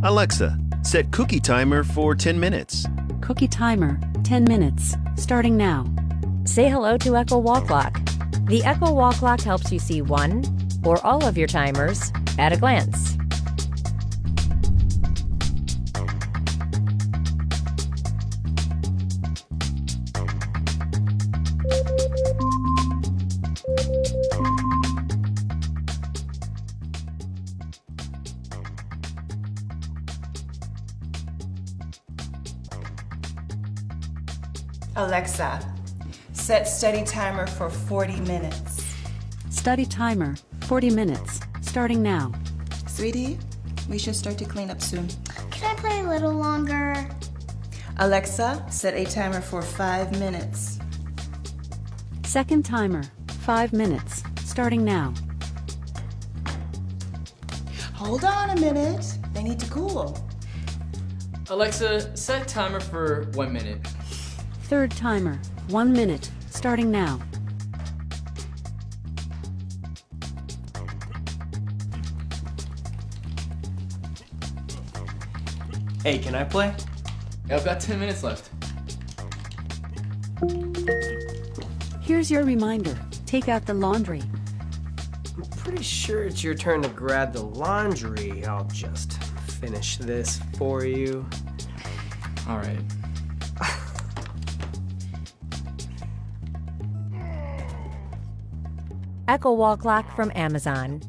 Alexa, set cookie timer for 10 minutes. Cookie timer, 10 minutes, starting now. Say hello to Echo Wall Clock. The Echo Wall Clock helps you see one or all of your timers at a glance. Alexa, set study timer for 40 minutes. Study timer, 40 minutes, starting now. Sweetie, we should start to clean up soon. Can I play a little longer? Alexa, set a timer for 5 minutes. Second timer, 5 minutes, starting now. Hold on a minute. They need to cool. Alexa, set timer for 1 minute. Third timer, 1 minute, starting now. Hey, can I play? I've got 10 minutes left. Here's your reminder. Take out the laundry. I'm pretty sure it's your turn to grab the laundry. I'll just finish this for you. All right. Echo Wall Clock from Amazon.